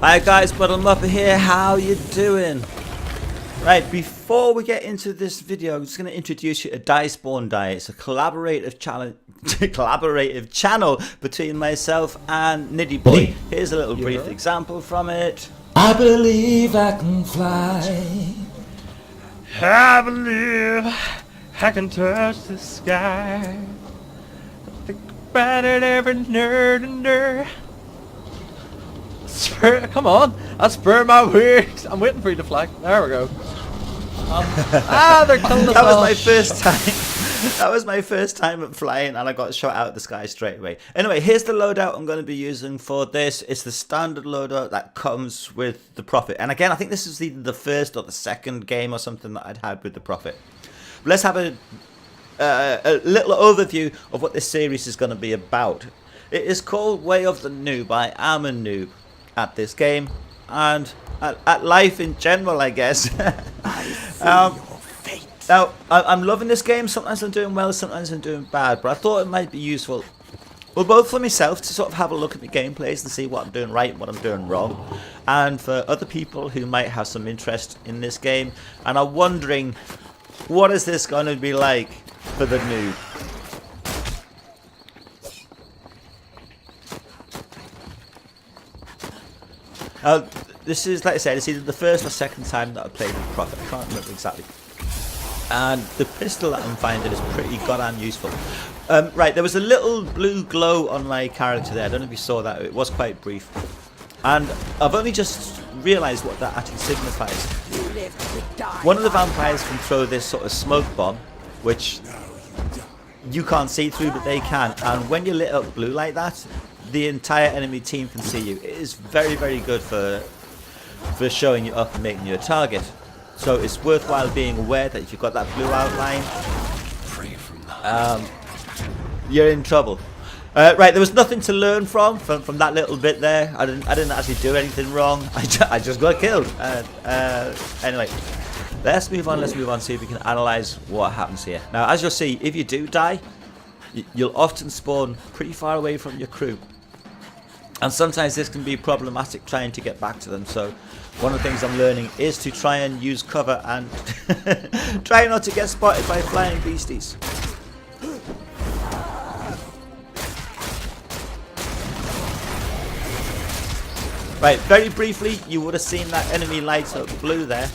Hi guys, MuddledMuppet here, how you doing? Right, before we get into this video, I'm just going to introduce you to Die Spawn Die. It's a collaborative channel between myself and Nitty Boy. Here's a little brief example from it. I believe I can fly. I believe I can touch the sky. I think about it every nerd and nerd. Come on, I spur my wings. I'm waiting for you to fly. There we go. They're killing us. That was my first time. That was my first time at flying, and I got shot out of the sky straight away. Anyway, here's the loadout I'm going to be using for this. It's the standard loadout that comes with the Prophet. And again, I think this is either the first or the second game or something that I'd had with the Prophet. But let's have a little overview of what this series is going to be about. It is called Way of the Noob. I am a noob at this game and at life in general, I guess. Now, I'm loving this game. Sometimes I'm doing well, sometimes I'm doing bad, but I thought it might be useful, well, both for myself to sort of have a look at the gameplays and see what I'm doing right and what I'm doing wrong, and for other people who might have some interest in this game and are wondering, what is this going to be like for the noob? This is, like I said, it's either the first or second time that I played with Prophet. I can't remember exactly. And the pistol that I'm finding is pretty goddamn useful. Right, there was a little blue glow on my character there. I don't know if you saw that. It was quite brief. And I've only just realised what that actually signifies. One of the vampires can throw this sort of smoke bomb, which you can't see through, but they can. And when you're lit up blue like that, the entire enemy team can see you. It is very, very good for showing you up and making you a target. So it's worthwhile being aware that if you've got that blue outline, you're in trouble. Right, there was nothing to learn from that little bit there. I didn't actually do anything wrong. I just got killed. Anyway, let's move on. See if we can analyze what happens here. Now, as you'll see, if you do die, you'll often spawn pretty far away from your crew. And sometimes this can be problematic trying to get back to them. So one of the things I'm learning is to try and use cover and try not to get spotted by flying beasties. Right, very briefly, you would have seen that enemy light up blue there.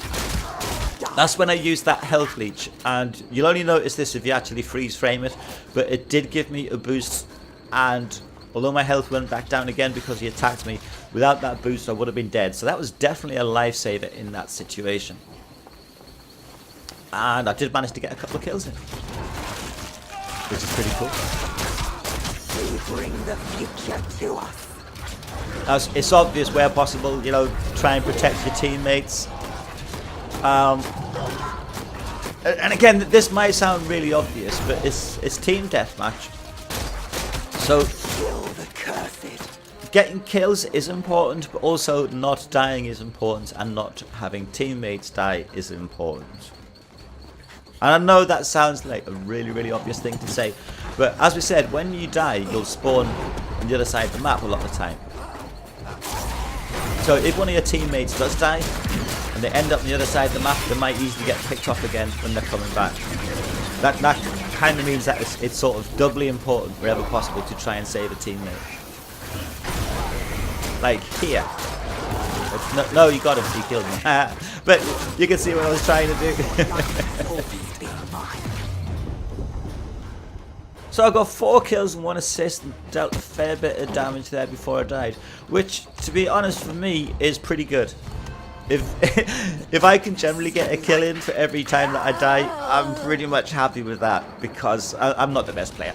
That's when I used that health leech, and you'll only notice this if you actually freeze frame it, but it did give me a boost, and although my health went back down again because he attacked me, without that boost I would have been dead. So that was definitely a lifesaver in that situation. And I did manage to get a couple of kills in, which is pretty cool. We bring the future to us. Now, it's obvious where possible, you know, try and protect your teammates. And again, this might sound really obvious, but it's team deathmatch. So getting kills is important, but also not dying is important, and not having teammates die is important. And I know that sounds like a really, really obvious thing to say, but as we said, when you die, you'll spawn on the other side of the map a lot of the time. So if one of your teammates does die, and they end up on the other side of the map, they might easily get picked off again when they're coming back. That kind of means that it's sort of doubly important wherever possible to try and save a teammate. Like here. No, you got him, he killed me. But you can see what I was trying to do. So I got 4 kills and 1 assist and dealt a fair bit of damage there before I died, which, to be honest, for me is pretty good. If I can generally get a kill in for every time that I die, I'm pretty much happy with that, because I'm not the best player.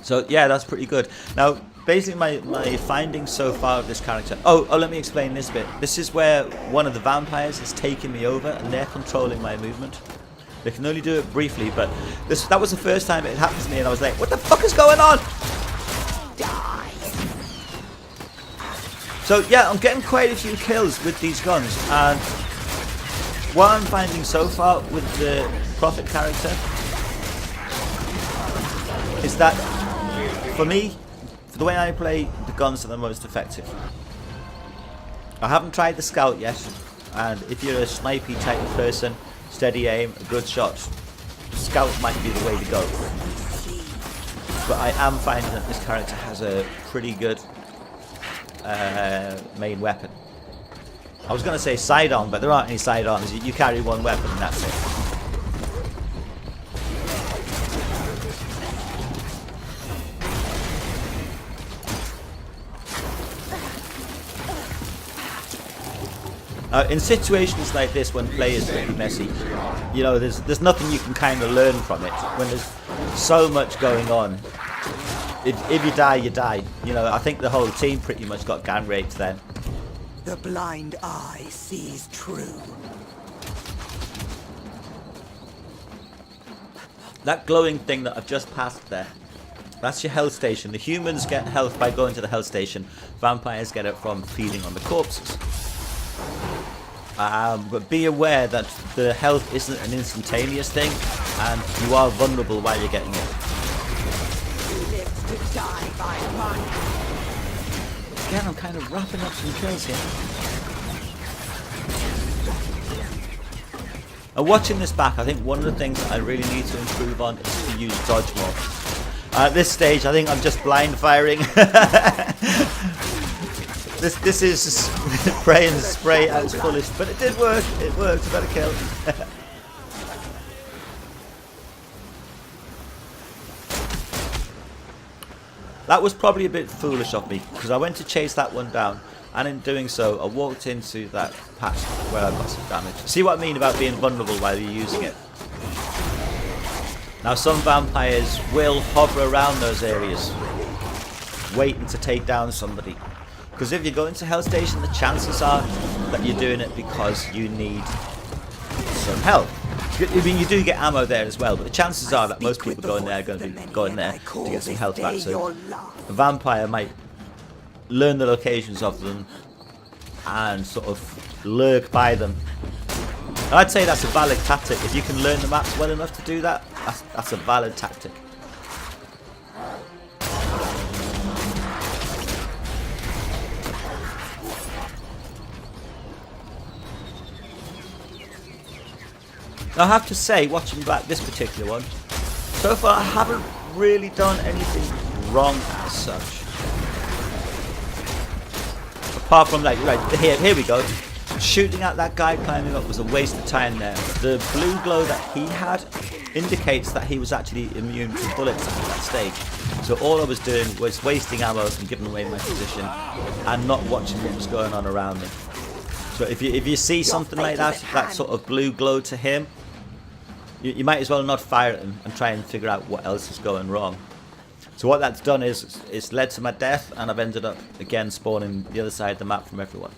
So yeah, that's pretty good. Now, basically my findings so far of this character... Oh, let me explain this bit. This is where one of the vampires has taken me over and they're controlling my movement. They can only do it briefly, but that was the first time it happened to me, and I was like, what the fuck is going on? So yeah, I'm getting quite a few kills with these guns, and what I'm finding so far with the Prophet character is that, for me, for the way I play, the guns are the most effective. I haven't tried the scout yet, and if you're a snipey type of person, steady aim, a good shot, scout might be the way to go. But I am finding that this character has a pretty good main weapon. I was going to say side-on, but there aren't any side-ons. You carry one weapon and that's it. In situations like this, when play is pretty messy, you know, there's nothing you can kind of learn from it. When there's so much going on, if you die, you die. You know, I think the whole team pretty much got gang raped then. The blind eye sees true. That glowing thing that I've just passed there, that's your health station. The humans get health by going to the health station. Vampires get it from feeding on the corpses. But be aware that the health isn't an instantaneous thing, and you are vulnerable while you're getting it. Lives to die by mine. Again, I'm kind of wrapping up some kills here. And watching this back, I think one of the things that I really need to improve on is to use dodge more. At this stage, I think I'm just blind firing. This is spray and spray at its fullest, but it did work. It worked. I got a kill. That was probably a bit foolish of me, because I went to chase that one down, and in doing so, I walked into that patch where I got some damage. See what I mean about being vulnerable while you're using it? Now, some vampires will hover around those areas, waiting to take down somebody. Because if you go into Hell Station, the chances are that you're doing it because you need some help. I mean, you do get ammo there as well, but the chances are that most people going there are going to be going there to get some health back. So a vampire might learn the locations of them and sort of lurk by them. And I'd say that's a valid tactic. If you can learn the maps well enough to do that, that's a valid tactic. I have to say, watching back this particular one, so far I haven't really done anything wrong as such. Apart from, like, right, here we go. Shooting at that guy climbing up was a waste of time there. The blue glow that he had indicates that he was actually immune to bullets at that stage. So all I was doing was wasting ammo and giving away my position and not watching what was going on around me. So if you see something like that, that sort of blue glow to him, you might as well not fire at him and try and figure out what else is going wrong. So what that's done is it's led to my death, and I've ended up again spawning the other side of the map from everyone.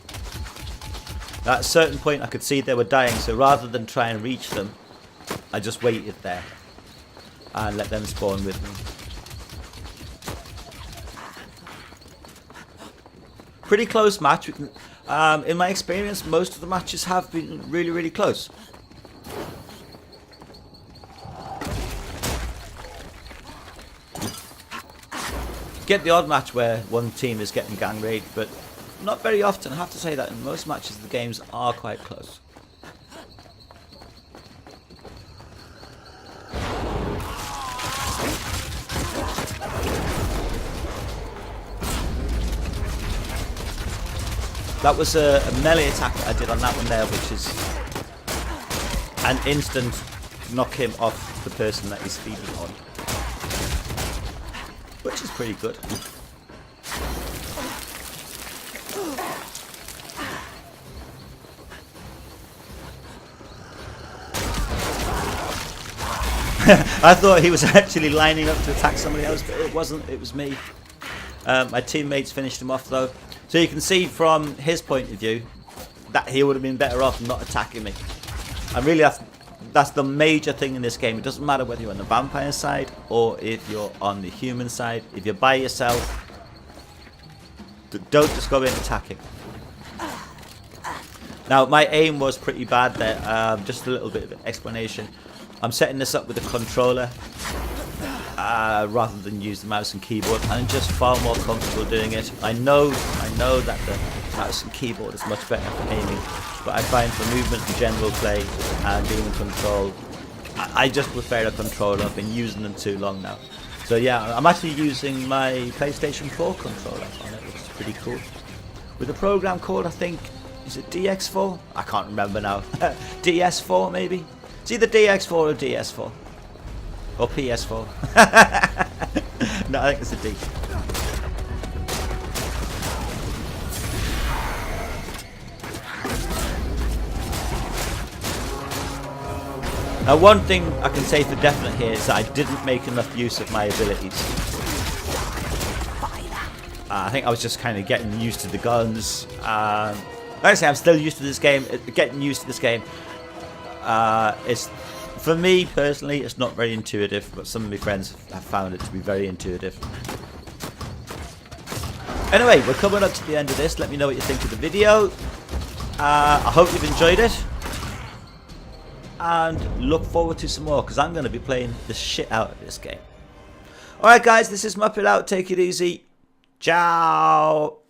At a certain point I could see they were dying, so rather than try and reach them, I just waited there and let them spawn with me. Pretty close match. In my experience, most of the matches have been really, really close. Get the odd match where one team is getting gang raped, but not very often. I have to say that in most matches the games are quite close. That was a melee attack that I did on that one there, which is an instant knock him off the person that he's feeding on. Which is pretty good. I thought he was actually lining up to attack somebody else, but it wasn't, it was me. My teammates finished him off though. So you can see from his point of view that he would have been better off not attacking me. And really that's the major thing in this game. It doesn't matter whether you're on the vampire side or if you're on the human side. If you're by yourself, don't just go in attacking. Now my aim was pretty bad there. Just a little bit of an explanation. I'm setting this up with a controller rather than use the mouse and keyboard. I'm just far more comfortable doing it. I know that mouse and keyboard is much better for aiming. But I find for movement and general play and being in control, I just prefer a controller. I've been using them too long now. So yeah, I'm actually using my PlayStation 4 controller on it, which is pretty cool. With a program called, I think, is it DX4? I can't remember now. DS4 maybe? It's either DX4 or DS4. Or PS4. No, I think it's a D. Now one thing I can say for definite here is that I didn't make enough use of my abilities. I think I was just kind of getting used to the guns. Like I say, I'm still used to this game. Getting used to this game. It's, for me personally, it's not very intuitive, but some of my friends have found it to be very intuitive. Anyway, we're coming up to the end of this. Let me know what you think of the video. I hope you've enjoyed it. And look forward to some more, because I'm going to be playing the shit out of this game. Alright guys, this is Muppet out. Take it easy. Ciao.